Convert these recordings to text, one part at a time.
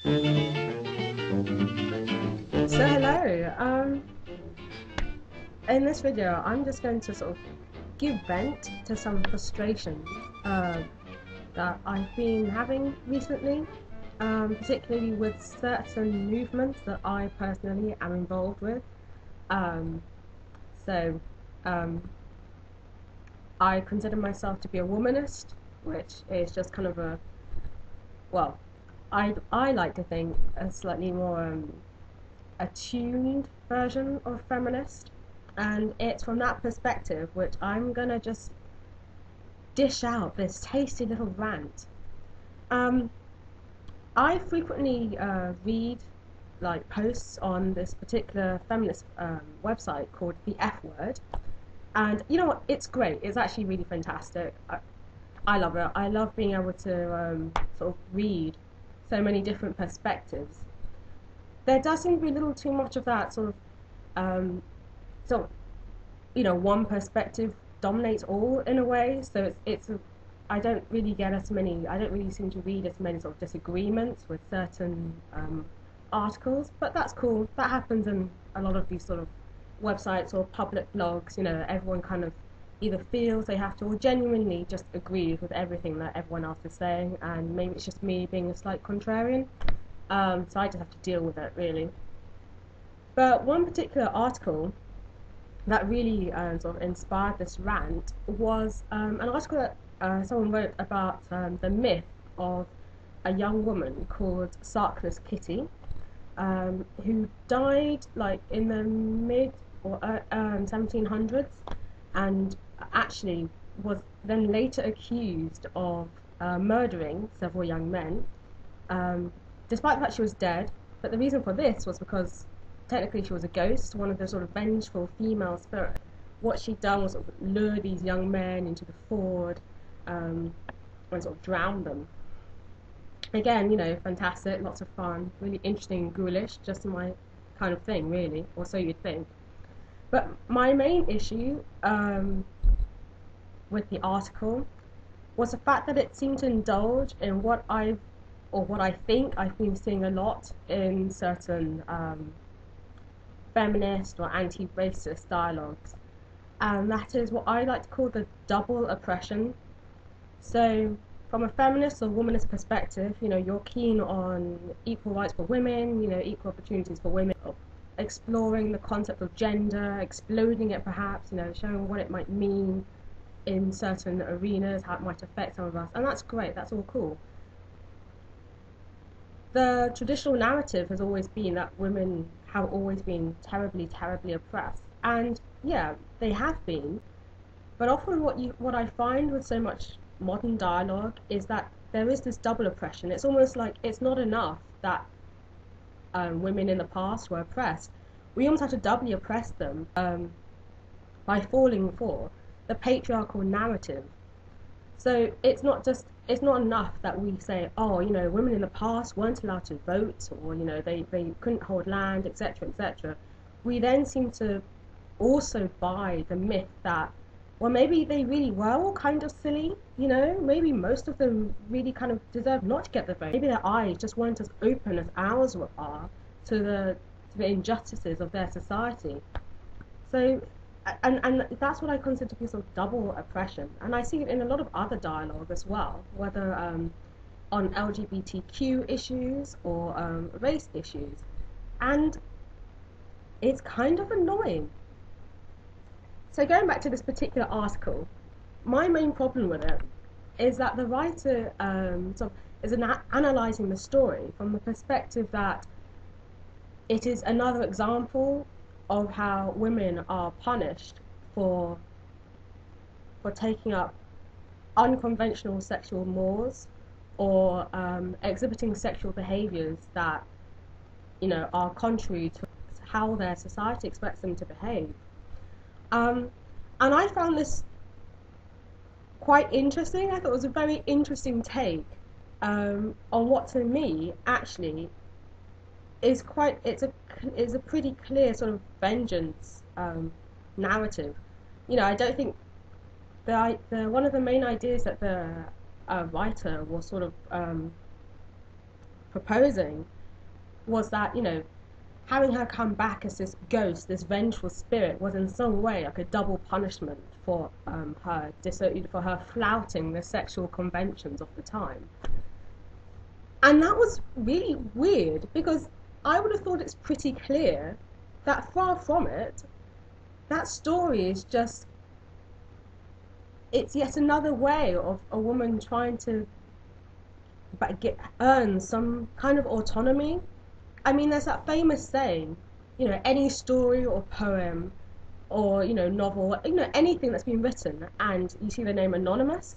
So hello. In this video, I'm just going to sort of give vent to some frustrations that I've been having recently, particularly with certain movements that I personally am involved with. Um, so, um, I consider myself to be a womanist, which is just kind of a, well, I like to think a slightly more attuned version of feminist, and it's from that perspective which I'm gonna just dish out this tasty little rant. Um, I frequently read like posts on this particular feminist website called the F Word, and you know what? It's great. It's actually really fantastic. I love it. I love being able to sort of read so many different perspectives. There does seem to be a little too much of that um, sort of one perspective dominates all in a way. So I don't really get as many. I don't really seem to read as many sort of disagreements with certain articles, but that's cool. That happens in a lot of these sort of websites or public blogs. Everyone kind of either feels they have to or genuinely just agrees with everything that everyone else is saying, and maybe it's just me being a slight contrarian. So I just have to deal with it, really. But one particular article that really sort of inspired this rant was an article that someone wrote about the myth of a young woman called Sarkless Kitty, who died like in the mid or 1700s, and actually was then later accused of murdering several young men, despite the fact she was dead. But the reason for this was because technically she was a ghost, one of the sort of vengeful female spirits. What she'd done was sort of lure these young men into the ford and sort of drown them. Again, fantastic, lots of fun, really interesting, ghoulish, just my kind of thing, really, or so you'd think. But my main issue with the article was the fact that it seemed to indulge in what I think I've been seeing a lot in certain feminist or anti-racist dialogues, and that is what I like to call the double oppression. So, from a feminist or womanist perspective, you're keen on equal rights for women, equal opportunities for women, exploring the concept of gender, exploding it perhaps, showing what it might mean in certain arenas, how it might affect some of us, and that's great, that's all cool. The traditional narrative has always been that women have always been terribly, terribly oppressed, and yeah, they have been. But often, what I find with so much modern dialogue is that there is this double oppression. It's almost like it's not enough that women in the past were oppressed. We almost have to doubly oppress them by falling for the patriarchal narrative. So it's not enough that we say, oh, women in the past weren't allowed to vote, or they couldn't hold land, etc., etc. We then seem to also buy the myth that, well, maybe they really were all kind of silly, maybe most of them really kind of deserve not to get the vote. Maybe their eyes just weren't as open as ours are to the injustices of their society. So and that's what I consider to be sort of double oppression, and I see it in a lot of other dialogue as well, whether on LGBTQ issues or race issues, and it's kind of annoying. So going back to this particular article, my main problem with it is that the writer sort of is analysing the story from the perspective that it is another example of how women are punished for taking up unconventional sexual mores or exhibiting sexual behaviours that are contrary to how their society expects them to behave. And I found this quite interesting. I thought it was a very interesting take on what to me actually is a pretty clear sort of vengeance narrative. I don't think the one of the main ideas that the writer was sort of proposing was that, having her come back as this ghost, this vengeful spirit, was in some way like a double punishment for for her flouting the sexual conventions of the time. And that was really weird because I would have thought it's pretty clear that far from it, that story is just, it's yet another way of a woman trying to earn some kind of autonomy. I mean, there's that famous saying, any story or poem or, novel, anything that's been written and you see the name anonymous,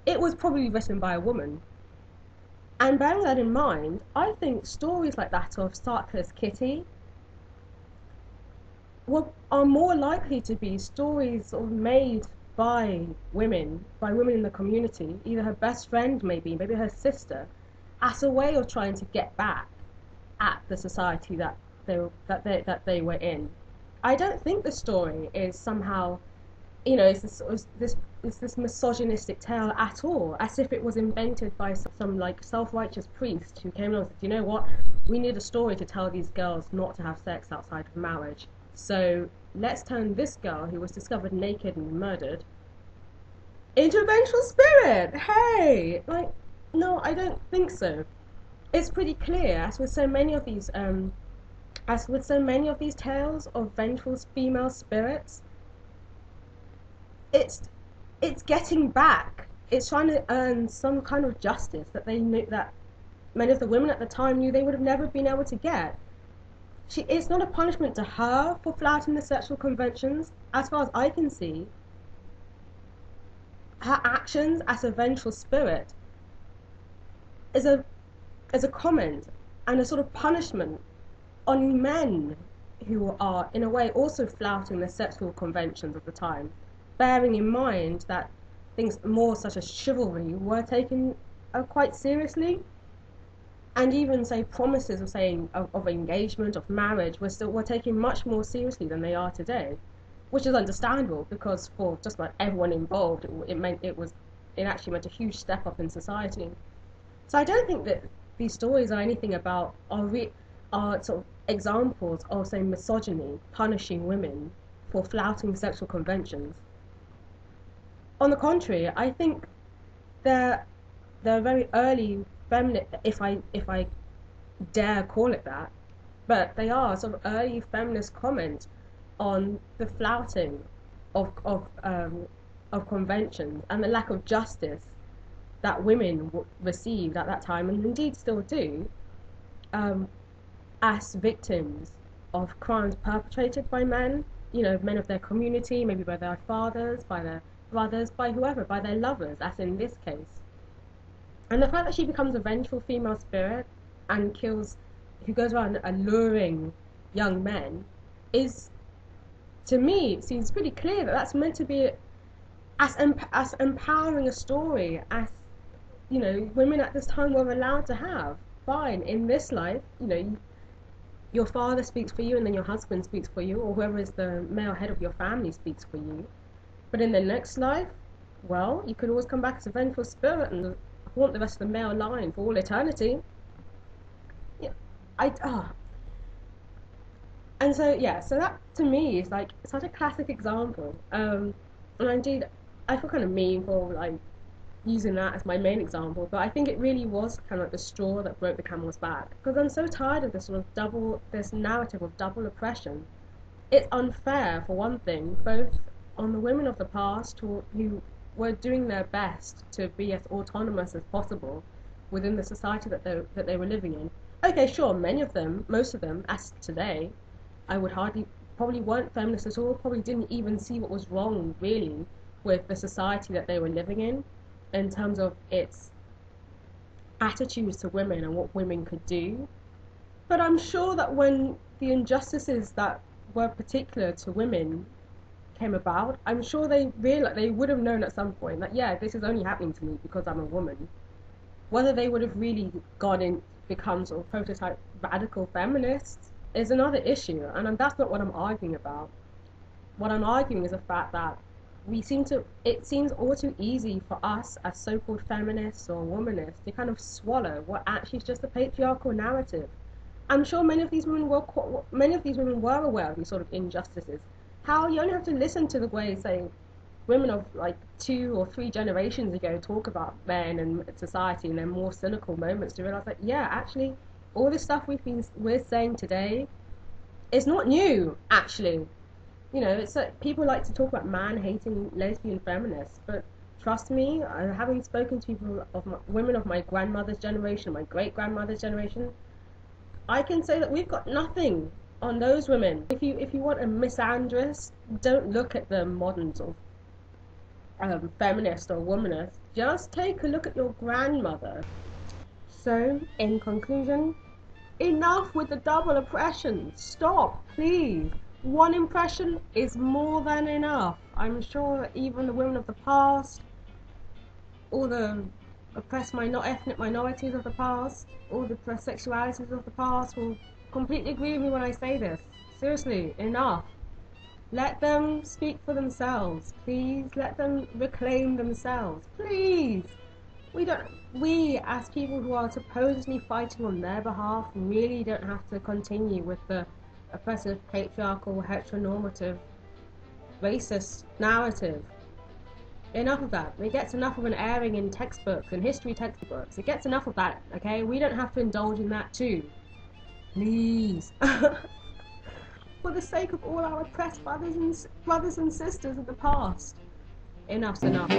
it was probably written by a woman. And bearing that in mind, I think stories like that of Sarkless Kitty are more likely to be stories sort of made by women in the community, either her best friend maybe her sister, as a way of trying to get back at the society that they were in. I don't think the story is somehow, it's this misogynistic tale at all, as if it was invented by some like self-righteous priest who came along and said, you know what, we need a story to tell these girls not to have sex outside of marriage. So let's turn this girl who was discovered naked and murdered into a vengeful spirit. Hey, like, no, I don't think so. It's pretty clear, as with so many of these tales of vengeful female spirits, it's getting back. It's trying to earn some kind of justice that they knew, that many of the women at the time knew they would have never been able to get. It's not a punishment to her for flouting the sexual conventions. As far as I can see, her actions as a vengeful spirit is a comment and a sort of punishment on men who are, in a way, also flouting the sexual conventions of the time, bearing in mind that things more such as chivalry were taken quite seriously. And even, say, promises of engagement, of marriage, were taken much more seriously than they are today, which is understandable because for just about everyone involved, it actually meant a huge step up in society. So I don't think that these stories are anything about are sort of examples of, say, misogyny punishing women for flouting sexual conventions. On the contrary, I think they're very early feminist, if I dare call it that, but they are sort of early feminist comment on the flouting of conventions and the lack of justice that women received at that time, and indeed still do, as victims of crimes perpetrated by men, men of their community, maybe by their fathers, by their brothers, by whoever, by their lovers, as in this case. And the fact that she becomes a vengeful female spirit and who goes around alluring young men, to me, it seems pretty clear that that's meant to be as empowering a story as, women at this time were allowed to have. Fine, in this life, your father speaks for you and then your husband speaks for you, or whoever is the male head of your family speaks for you. But in the next life, well, you could always come back as a vengeful spirit and haunt the rest of the male line for all eternity. And so that to me is like such a classic example. And indeed, I feel kind of mean for like using that as my main example, but I think it really was kind of like the straw that broke the camel's back, because I'm so tired of this sort of this narrative of double oppression. It's unfair, for one thing, both on the women of the past who were doing their best to be as autonomous as possible within the society that they were living in. Okay, sure, most of them, as today, probably weren't feminists at all, probably didn't even see what was wrong, really, with the society that they were living in terms of its attitudes to women and what women could do. But I'm sure that when the injustices that were particular to women came about, I'm sure they would have known at some point that, this is only happening to me because I'm a woman. Whether they would have really become sort of prototype radical feminists is another issue, and that's not what I'm arguing about. What I'm arguing is the fact that it seems all too easy for us as so-called feminists or womanists to kind of swallow what actually is just a patriarchal narrative. I'm sure many of these women were aware of these sort of injustices. How you only have to listen to the way, say, women of like 2 or 3 generations ago talk about men and society in their more cynical moments to realize that, yeah, actually, all this stuff we're saying today is not new. Actually, it's like people like to talk about man-hating lesbian feminists, but trust me, having spoken to women of my grandmother's generation, my great-grandmother's generation, I can say that we've got nothing on those women. If you want a misandrist, don't look at the modern sort of feminist or womanist. Just take a look at your grandmother. So, in conclusion, enough with the double oppression. Stop, please. One impression is more than enough. I'm sure even the women of the past, all the ethnic minorities of the past, all the sexualities of the past will completely agree with me when I say this. Seriously, enough. Let them speak for themselves. Please let them reclaim themselves. Please. We as people who are supposedly fighting on their behalf really don't have to continue with the oppressive, patriarchal, heteronormative, racist narrative. Enough of that. It gets enough of an airing in textbooks, in history textbooks. It gets enough of that, okay? We don't have to indulge in that too. Please. For the sake of all our oppressed brothers and sisters of the past. Enough's enough.